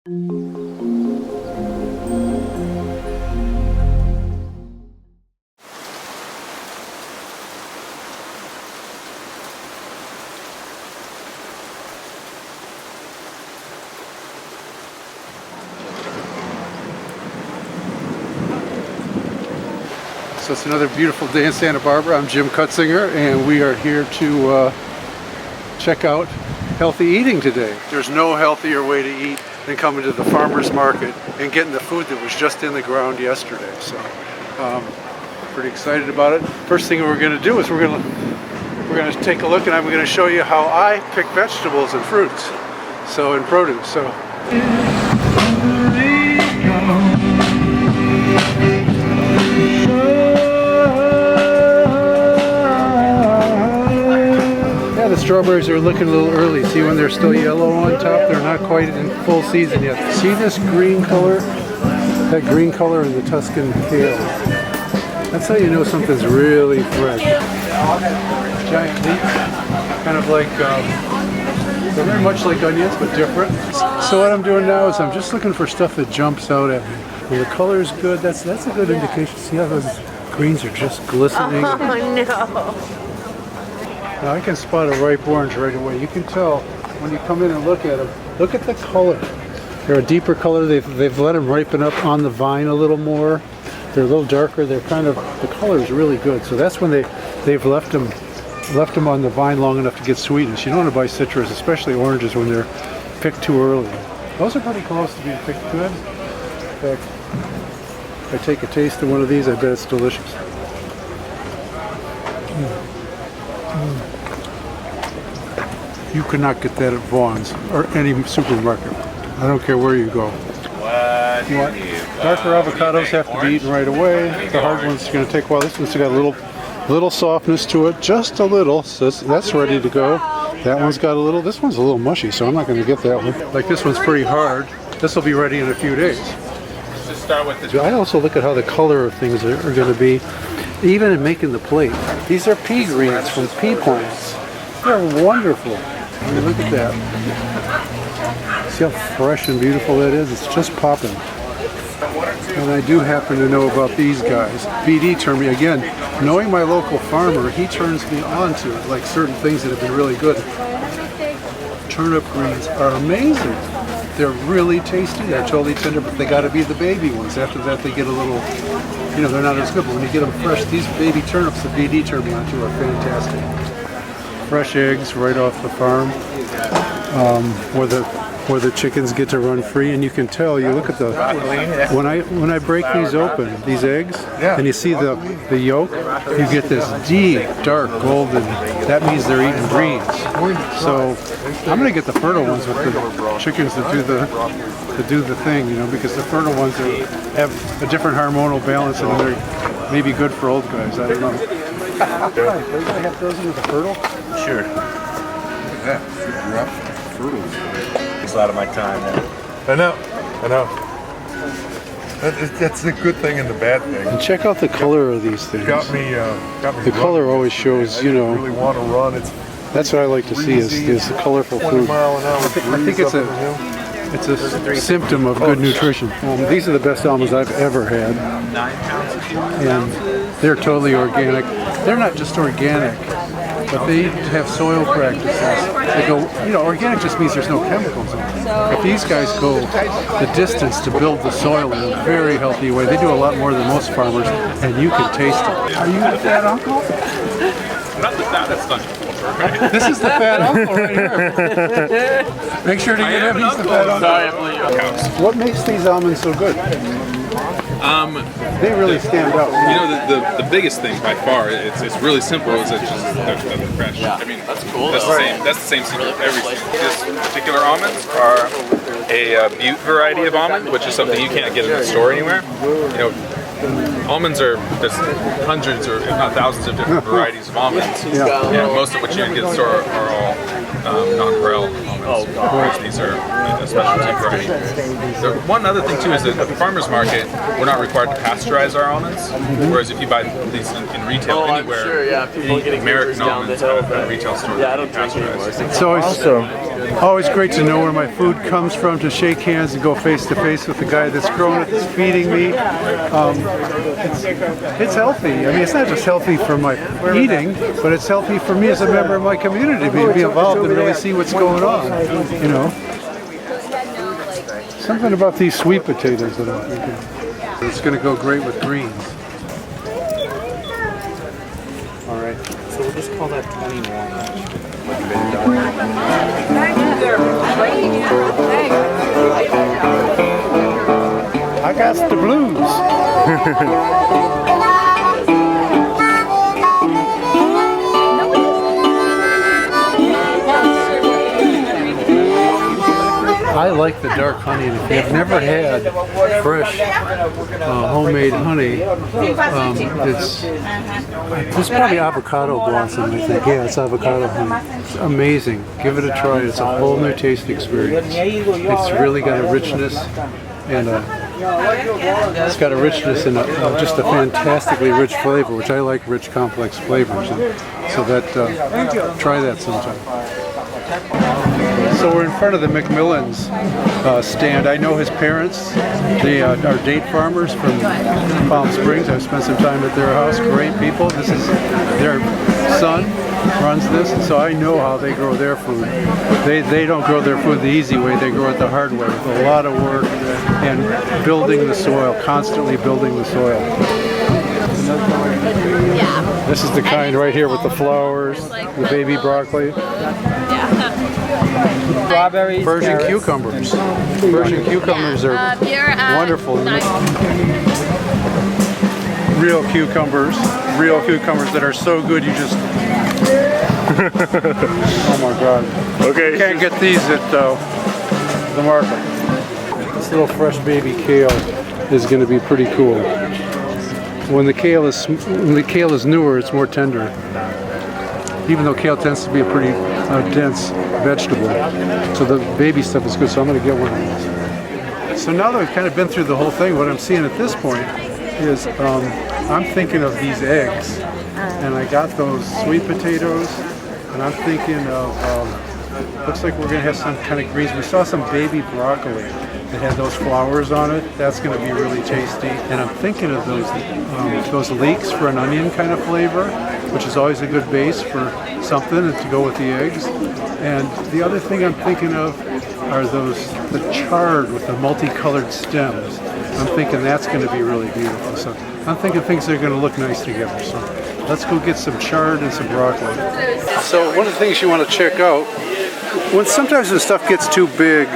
So it's another beautiful day in Santa Barbara. I'm Jim Cutzinger, and we are here to check out healthy eating today. There's no healthier way to eat than coming to the farmer's market and getting the food that was just in the ground yesterday. So pretty excited about it. First thing we're going to do is we're going to take a look, and I'm going to show you how I pick vegetables and fruits, so and produce. So. The strawberries are looking a little early. See when they're still yellow on top? They're not quite in full season yet. See this green color? That green color in the Tuscan kale. That's how you know something's really fresh. Giant leeks, kind of like, they're very much like onions, but different. So what I'm doing now is I'm just looking for stuff that jumps out at me. When the color is good, that's a good indication. See how those greens are just glistening? Oh no! Now I can spot a ripe orange right away. You can tell when you come in and look at them. Look at the color. They're a deeper color. They've let them ripen up on the vine a little more. They're a little darker. They're kind of, the color is really good. So that's when they've left them on the vine long enough to get sweetness. You don't want to buy citrus, especially oranges, when they're picked too early. Those are pretty close to being picked good. In fact, if I take a taste of one of these, I bet it's delicious. You could not get that at Vaughn's or any supermarket. I don't care where you go. You want darker avocados have to be eaten right away. The hard ones are going to take a while. This one's got a little softness to it, just a little. So that's ready to go. That one's got a little. This one's a little mushy, so I'm not going to get that one. Like this one's pretty hard. This will be ready in a few days. Just start with this. I also look at how the color of things are going to be, even in making the plate. These are pea greens from pea plants. They're wonderful. I mean, look at that. See how fresh and beautiful that is? It's just popping. And I do happen to know about these guys. BD turned me, again, knowing my local farmer, he turns me on to it, like certain things that have been really good. Turnip greens are amazing. They're really tasty. They're totally tender, but they got to be the baby ones. After that, they get a little, you know, they're not as good. But when you get them fresh, these baby turnips that BD turned me on to are fantastic. Fresh eggs right off the farm, where the chickens get to run free, and you can tell. You look at the when I break these open, these eggs, and you see the yolk, you get this deep, dark golden. That means they're eating greens. So I'm gonna get the fertile ones with the chickens that do the thing, you know, because the fertile ones have a different hormonal balance, and they're maybe good for old guys. I don't know. I have frozen with the fertile. Sure. Look at that. You're up fertile. It's a lot of my time now. I know. That's the good thing and the bad thing. And check out the color of these things. Got me the color always shows, you know. I really want to run. That's what I like to see is the colorful food. I think it's a symptom of good nutrition. These are the best almonds I've ever had. And they're totally organic. They're not just organic, but they have soil practices. They go, you know, organic just means there's no chemicals in it. But these guys go the distance to build the soil in a very healthy way. They do a lot more than most farmers, and you can taste it. Are you the fat uncle? Not the fattest uncle. Right? This is the fat uncle right here. Make sure to get him. He's the fat uncle. Sorry, I believe you. What makes these almonds so good? They really stand out. You know, the biggest thing by far, it's really simple, is it's just they're fresh. Yeah. I mean, that's cool. That's the same secret for everything. These particular almonds are a Butte variety of almond, which is something you can't get in the store anywhere. You know, almonds are there's hundreds or if not thousands of different varieties of almonds. Yeah. And most of what you can get in the store are all non-Burrell almonds. These are a specialty variety. One other thing too is that at the farmers market, we're not required to pasteurize our almonds. Whereas if you buy these in retail anywhere, sure, yeah, people the getting American papers down the almonds hill, at but- retail stores. Yeah, I don't drink anymore. It's always great to know where my food comes from, to shake hands and go face to face with the guy that's growing it, that's feeding me. It's healthy. I mean, it's not just healthy for my eating, but it's healthy for me as a member of my community to be involved and really see what's going on. You know, something about these sweet potatoes that I'm thinking. It's going to go great with greens. All right. So we'll just call that 21. I got the blues. I like the dark honey, and if you've never had fresh homemade honey, it's probably avocado blossom, I think. Yeah, it's avocado honey. It's amazing. Give it a try. It's a whole new taste experience. It's really got a richness and it's got a richness and just a fantastically rich flavor, which I like rich, complex flavors. And so that try that sometime. So we're in front of the McMillan's stand. I know his parents. They are date farmers from Palm Springs. I've spent some time at their house. Great people. This is their son runs this, and so I know how they grow their food. They don't grow their food the easy way. They grow it the hard way with a lot of work and building the soil, constantly building the soil. Yeah. This is the kind right here with the flowers, the baby broccoli. Strawberries. Persian cucumbers. Persian cucumbers are wonderful. Real cucumbers that are so good you just. Oh my God. Okay. You can't get these at the market. This little fresh baby kale is going to be pretty cool. When the kale is newer, it's more tender. Even though kale tends to be a pretty dense vegetable. So the baby stuff is good, so I'm going to get one of these. So now that we've kind of been through the whole thing, what I'm seeing at this point is I'm thinking of these eggs. And I got those sweet potatoes, and I'm thinking of, looks like we're going to have some kind of greens. We saw some baby broccoli that had those flowers on it. That's going to be really tasty. And I'm thinking of those leeks for an onion kind of flavor, which is always a good base for something and to go with the eggs. And the other thing I'm thinking of are the chard with the multicolored stems. I'm thinking that's going to be really beautiful. So I'm thinking things that are going to look nice together. So let's go get some chard and some broccoli. So one of the things you want to check out, sometimes when stuff gets too big,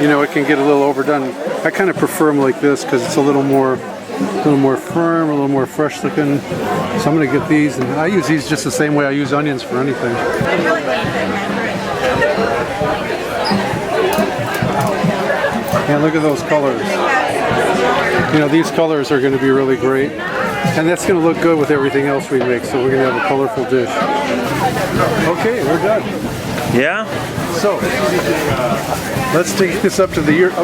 you know, it can get a little overdone. I kind of prefer them like this because it's a little more firm, a little more fresh looking. So I'm going to get these, and I use these just the same way I use onions for anything. And look at those colors. You know, these colors are going to be really great. And that's going to look good with everything else we make, so we're going to have a colorful dish. Okay, we're done. Yeah? So, let's take this up to the yurt,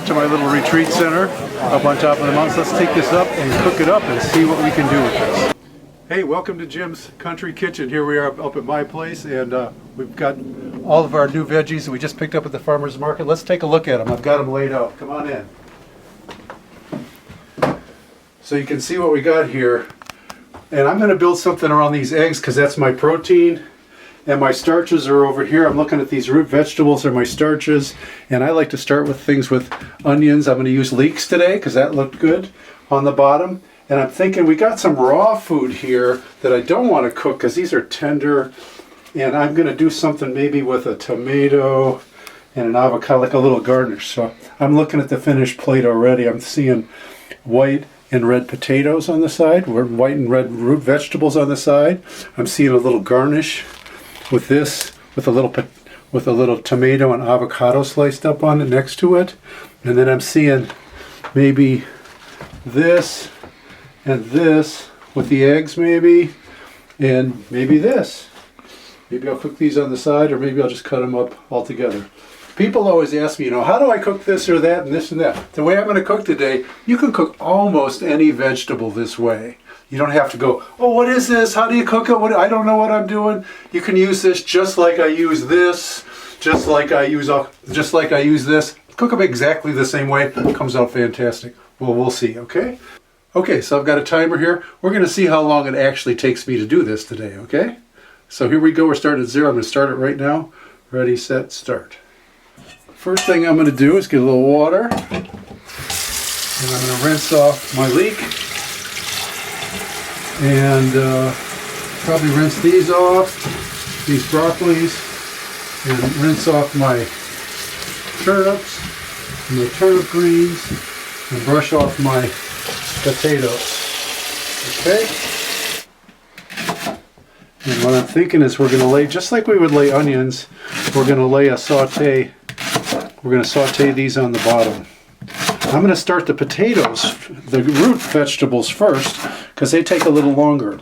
to my little retreat center up on top of the mountains. Let's take this up and cook it up and see what we can do with this. Hey, welcome to Jim's Country Kitchen. Here we are up at my place, and we've got all of our new veggies that we just picked up at the farmer's market. Let's take a look at them. I've got them laid out. Come on in. So you can see what we got here. And I'm going to build something around these eggs because that's my protein. And my starches are over here. I'm looking at these root vegetables are my starches. And I like to start with things with onions. I'm going to use leeks today because that looked good on the bottom. And I'm thinking we got some raw food here that I don't want to cook because these are tender. And I'm going to do something maybe with a tomato and an avocado, like a little garnish. So I'm looking at the finished plate already. I'm seeing white and red potatoes on the side, white and red root vegetables on the side. I'm seeing a little garnish with this, with a little tomato and avocado sliced up on it next to it. And then I'm seeing maybe this and this with the eggs maybe, and maybe this. Maybe I'll cook these on the side, or maybe I'll just cut them up all together. People always ask me, you know, how do I cook this or that and this and that? The way I'm going to cook today, you can cook almost any vegetable this way. You don't have to go, oh, what is this? How do you cook it? I don't know what I'm doing. You can use this just like I use this, just like I use this. Cook them exactly the same way. It comes out fantastic. Well, we'll see, okay? Okay, so I've got a timer here. We're going to see how long it actually takes me to do this today, okay? So here we go. We're starting at 0. I'm going to start it right now. Ready, set, start. First thing I'm going to do is get a little water. And I'm going to rinse off my leek. And probably rinse these off, these broccolis. And rinse off my turnips and the turnip greens. And brush off my potatoes. Okay? And what I'm thinking is we're going to lay, just like we would lay onions, we're going to lay a saute. We're going to saute these on the bottom. I'm going to start the potatoes, the root vegetables first, because they take a little longer.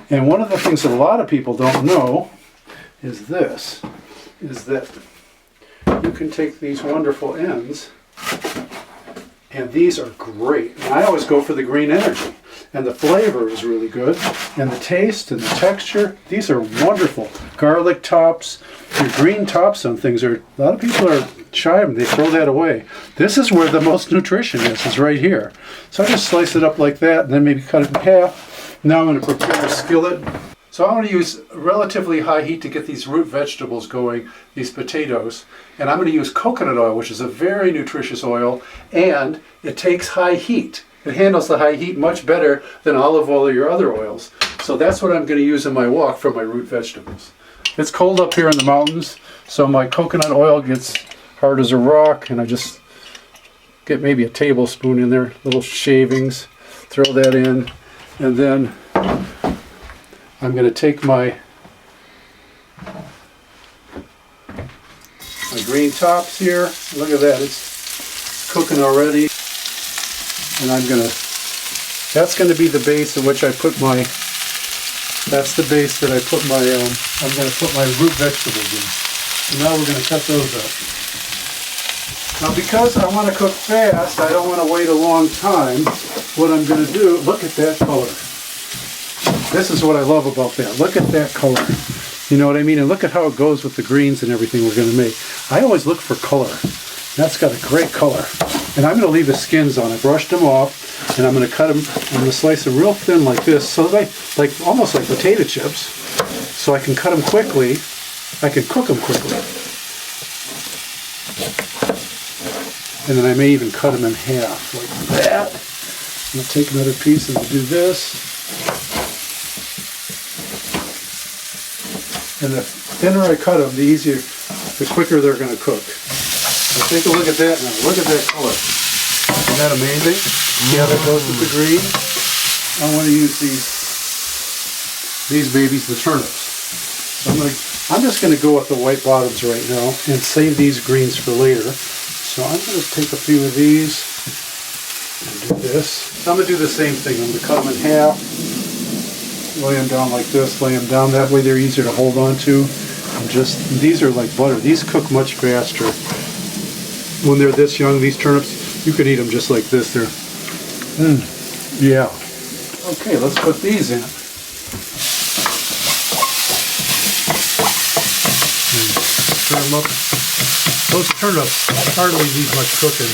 And one of the things that a lot of people don't know is this, is that you can take these wonderful ends, and these are great. And I always go for the green energy. And the flavor is really good. And the taste and the texture, these are wonderful. Garlic tops, your green tops on things are, a lot of people are shy of them. They throw that away. This is where the most nutrition is right here. So I just slice it up like that and then maybe cut it in half. Now I'm going to prepare a skillet. So I'm going to use relatively high heat to get these root vegetables going, these potatoes. And I'm going to use coconut oil, which is a very nutritious oil, and it takes high heat. It handles the high heat much better than olive oil or your other oils. So that's what I'm going to use in my wok for my root vegetables. It's cold up here in the mountains, so my coconut oil gets hard as a rock, and I just get maybe a tablespoon in there, little shavings, throw that in, and then I'm going to take my green tops here. Look at that, it's cooking already. And that's going to be the base in which I put my, that's the base that I put my, I'm going to put my root vegetables in. So now we're going to cut those up. Now because I want to cook fast, I don't want to wait a long time, what I'm going to do, look at that color. This is what I love about that. Look at that color. You know what I mean? And look at how it goes with the greens and everything we're going to make. I always look for color. That's got a great color. And I'm going to leave the skins on. I brushed them off, and I'm going to cut them. I'm going to slice them real thin like this, so they like almost like potato chips, so I can cut them quickly. I can cook them quickly, and then I may even cut them in half like that. I'm going to take another piece and do this. And the thinner I cut them, the easier, the quicker they're going to cook. Now take a look at that now. Look at that color. Isn't that amazing? See how that goes with the green? I want to use these babies, the turnips. So I'm just going to go with the white bottoms right now and save these greens for later. So I'm going to take a few of these and do this. So I'm going to do the same thing. I'm going to cut them in half, lay them down like this, lay them down. That way they're easier to hold on to. These are like butter. These cook much faster. When they're this young, these turnips, you can eat them just like this. They're, yeah. Okay, let's put these in. And stir them up. Those turnips hardly need much cooking.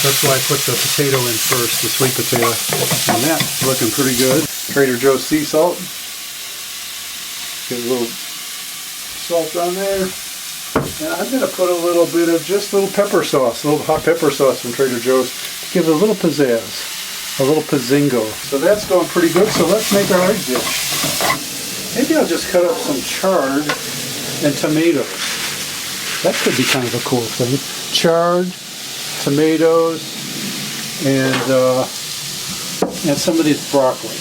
That's why I put the potato in first, the sweet potato. And that's looking pretty good. Trader Joe's sea salt. Get a little salt on there. And I'm going to put a little bit of just a little pepper sauce, a little hot pepper sauce from Trader Joe's to give it a little pizzazz, a little pizzingo. So that's going pretty good, so let's make our egg dish. Maybe I'll just cut up some chard and tomatoes. That could be kind of a cool thing. Chard, tomatoes, and some of this broccoli.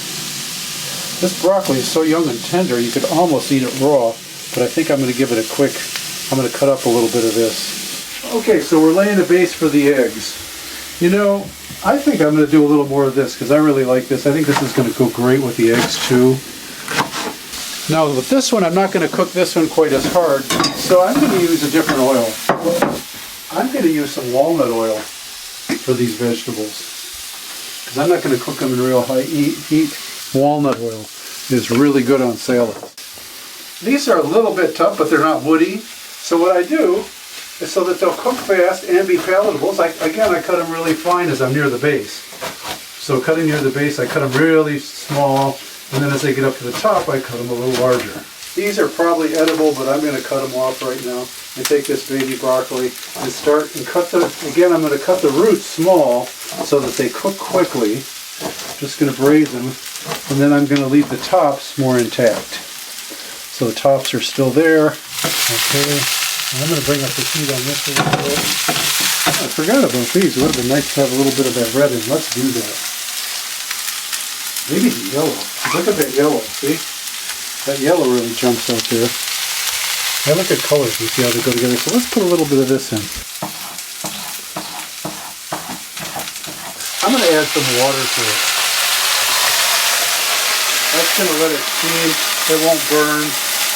This broccoli is so young and tender you could almost eat it raw, but I think I'm going to give it a quick, I'm going to cut up a little bit of this. Okay, so we're laying the base for the eggs. You know, I think I'm going to do a little more of this because I really like this. I think this is going to go great with the eggs too. Now with this one, I'm not going to cook this one quite as hard, so I'm going to use a different oil. I'm going to use some walnut oil for these vegetables, because I'm not going to cook them in real high heat. Walnut oil is really good on salads. These are a little bit tough, but they're not woody. So what I do is, so that they'll cook fast and be palatable, is I cut them really fine as I'm near the base. So cutting near the base, I cut them really small, and then as they get up to the top, I cut them a little larger. These are probably edible, but I'm going to cut them off right now. I take this baby broccoli and start and cut the, again, I'm going to cut the roots small so that they cook quickly. Just going to braise them, and then I'm going to leave the tops more intact. So the tops are still there. Okay, and I'm going to bring up the heat on this a little bit. I forgot about these. It would have been nice to have a little bit of that red in. Let's do that. Maybe the yellow. Look at that yellow, see? That yellow really jumps out there. I look at colors and see how they go together. So let's put a little bit of this in. I'm going to add some water to it. That's going to let it steam. It won't burn.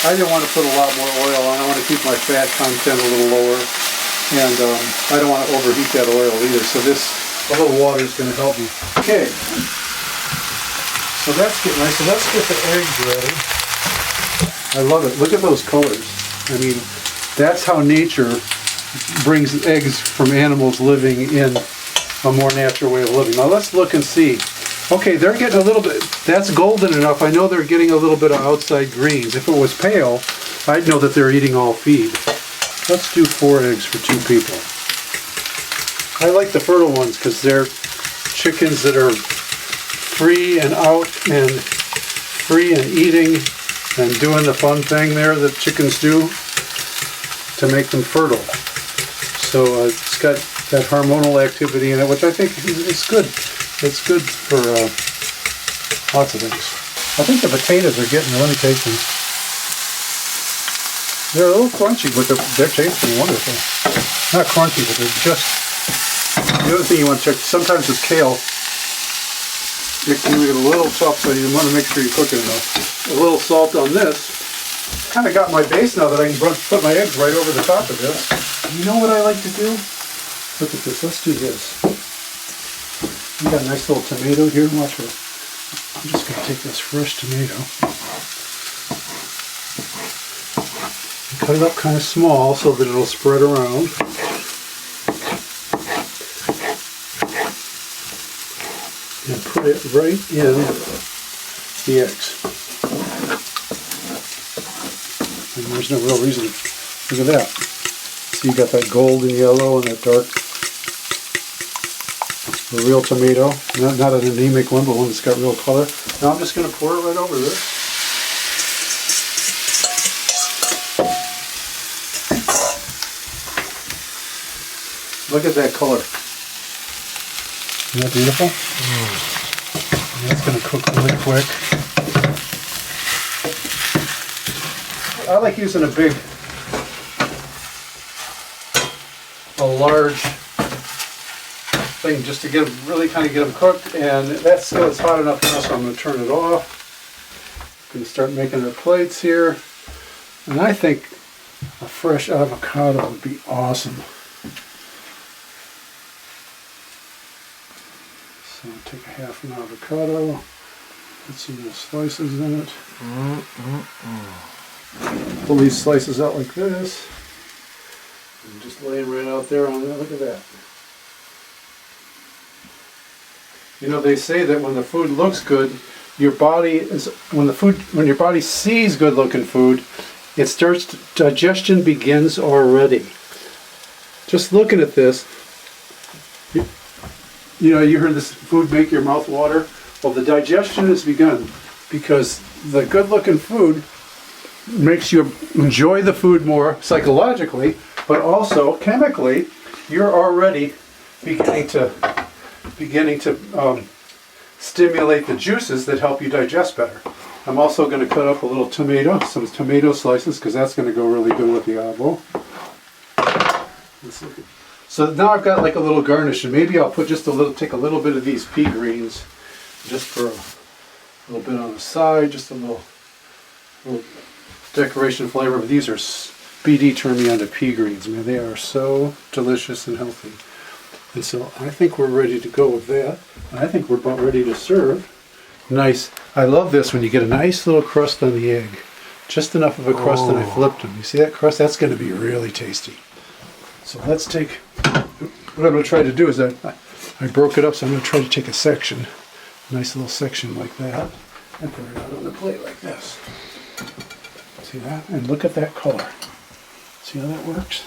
I didn't want to put a lot more oil on. I want to keep my fat content a little lower. And I don't want to overheat that oil either. So a little water is going to help me. Okay. So that's getting nice. So let's get the eggs ready. I love it. Look at those colors. I mean, that's how nature brings eggs from animals living in a more natural way of living. Now let's look and see. Okay, they're getting a little bit, that's golden enough. I know they're getting a little bit of outside greens. If it was pale, I'd know that they're eating all feed. Let's do 4 eggs for 2 people. I like the fertile ones because they're chickens that are free and out and free and eating and doing the fun thing there that chickens do to make them fertile. So it's got that hormonal activity in it, which I think is good. It's good for lots of things. I think the potatoes are getting, let me taste them. They're a little crunchy, but they're tasting wonderful. Not crunchy, but they're just, the other thing you want to check, sometimes with kale, it can get a little tough, so you want to make sure you cook it enough. A little salt on this. Kind of got my base now that I can put my eggs right over the top of this. You know what I like to do? Look at this, let's do this. We got a nice little tomato here. Watch it. I'm just going to take this fresh tomato and cut it up kind of small so that it'll spread around. And put it right in the eggs. And there's no real reason. Look at that. So you got that golden yellow and that dark. A real tomato, not an anemic one, but one that's got real color. Now I'm just going to pour it right over this. Look at that color. Isn't that beautiful? And that's going to cook really quick. I like using a large thing just to really kind of get them cooked, and that still is hot enough now, so I'm going to turn it off. Going to start making our plates here, and I think a fresh avocado would be awesome. So I'll take a half an avocado, put some little slices in it. Pull these slices out like this, and just lay them right out there on there. Look at that. You know, they say that when the food looks good, your body is, when your body sees good looking food, it starts, digestion begins already. Just looking at this, you know, you heard this food make your mouth water. Well, the digestion has begun because the good looking food makes you enjoy the food more psychologically, but also chemically, you're already beginning to stimulate the juices that help you digest better. I'm also going to cut up a little tomato, some tomato slices, because that's going to go really good with the avo. So now I've got like a little garnish, and maybe I'll put just take a little bit of these pea greens, just for a little bit on the side, just a little little decoration flavor, but these are BD turned me on to pea greens, man. They are so delicious and healthy. And so I think we're ready to go with that. I think we're about ready to serve. Nice. I love this when you get a nice little crust on the egg. Just enough of a crust that I flipped them. You see that crust? That's going to be really tasty. So let's take, what I'm going to try to do is I broke it up, so I'm going to try to take a section, a nice little section like that, and put it out on the plate like this. See that? And look at that color. See how that works?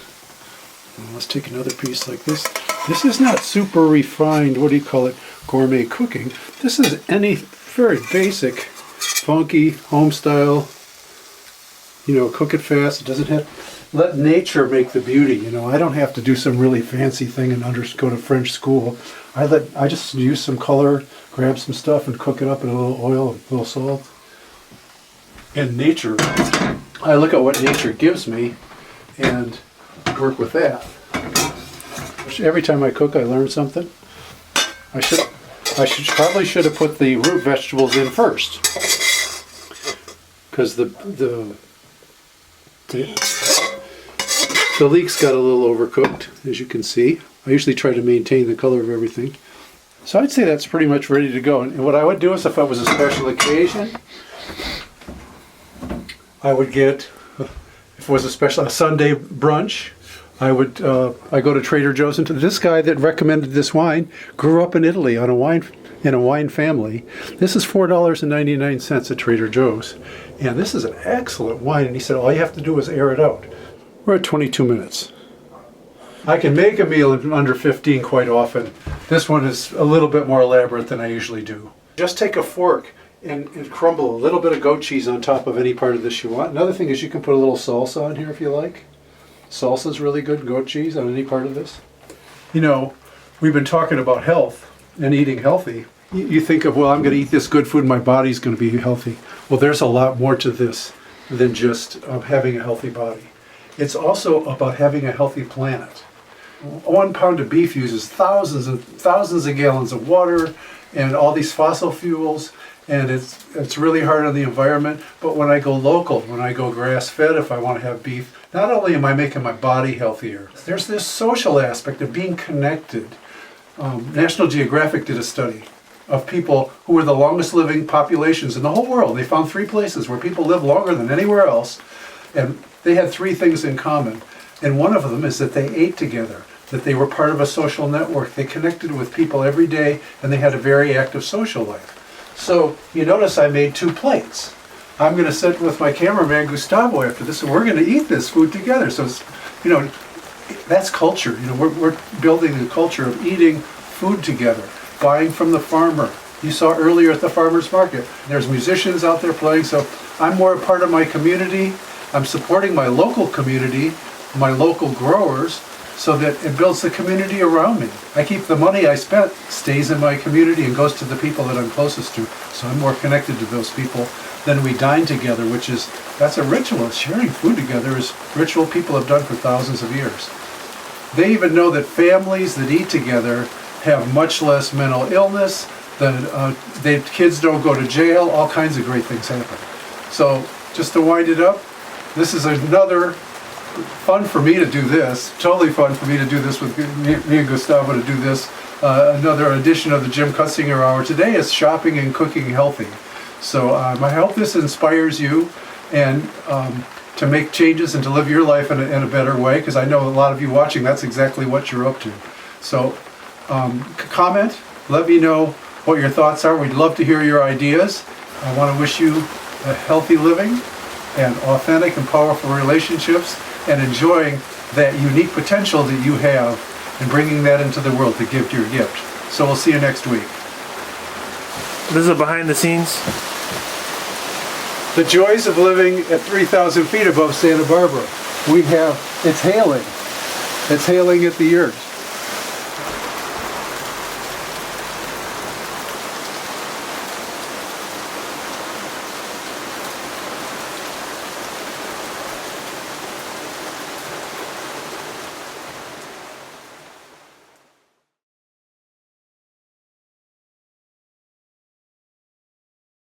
And let's take another piece like this. This is not super refined, what do you call it, gourmet cooking. This is any very basic, funky, home style, you know, cook it fast. It doesn't have, let nature make the beauty, you know. I don't have to do some really fancy thing and go to French school. I just use some color, grab some stuff and cook it up in a little oil, a little salt. And nature, I look at what nature gives me and work with that. Every time I cook, I learn something. I probably should have put the root vegetables in first, because the leeks got a little overcooked, as you can see. I usually try to maintain the color of everything. So I'd say that's pretty much ready to go. And what I would do is, if it was a special occasion, I would get, if it was a Sunday brunch, I go to Trader Joe's, and this guy that recommended this wine grew up in Italy in a wine family. This is $4.99 at Trader Joe's, and this is an excellent wine. And he said all you have to do is air it out. We're at 22 minutes. I can make a meal in under 15 quite often. This one is a little bit more elaborate than I usually do. Just take a fork and crumble a little bit of goat cheese on top of any part of this you want. Another thing is you can put a little salsa on here if you like. Salsa's really good, goat cheese on any part of this. You know, we've been talking about health and eating healthy. You think of, well, I'm going to eat this good food, my body's going to be healthy. Well, there's a lot more to this than just having a healthy body. It's also about having a healthy planet. 1 pound of beef uses thousands and thousands of gallons of water and all these fossil fuels, and it's really hard on the environment. But when I go local, when I go grass-fed, if I want to have beef, not only am I making my body healthier, there's this social aspect of being connected. National Geographic did a study of people who were the longest living populations in the whole world. They found 3 places where people live longer than anywhere else, and they had 3 things in common. And one of them is that they ate together, that they were part of a social network. They connected with people every day, and they had a very active social life. So you notice I made 2 plates. I'm going to sit with my cameraman Gustavo after this, and we're going to eat this food together. So, you know, that's culture. You know, we're building a culture of eating food together, buying from the farmer. You saw earlier at the farmer's market, there's musicians out there playing. So I'm more a part of my community. I'm supporting my local community, my local growers, so that it builds the community around me. I keep the money I spent stays in my community and goes to the people that I'm closest to. So I'm more connected to those people. Then we dine together, that's a ritual. Sharing food together is a ritual people have done for thousands of years. They even know that families that eat together have much less mental illness, that kids don't go to jail, all kinds of great things happen. So just to wind it up, this is another fun for me to do this, totally fun for me to do this with me and Gustavo to do this. Another edition of the Jim Cutzinger Hour. Today is shopping and cooking healthy. So I hope this inspires you and to make changes and to live your life in a better way, because I know a lot of you watching, that's exactly what you're up to. So comment, let me know what your thoughts are. We'd love to hear your ideas. I want to wish you a healthy living and authentic and powerful relationships, and enjoying that unique potential that you have and bringing that into the world to give your gift. So we'll see you next week. This is a behind the scenes. The joys of living at 3,000 feet above Santa Barbara. It's hailing. It's hailing at the ears.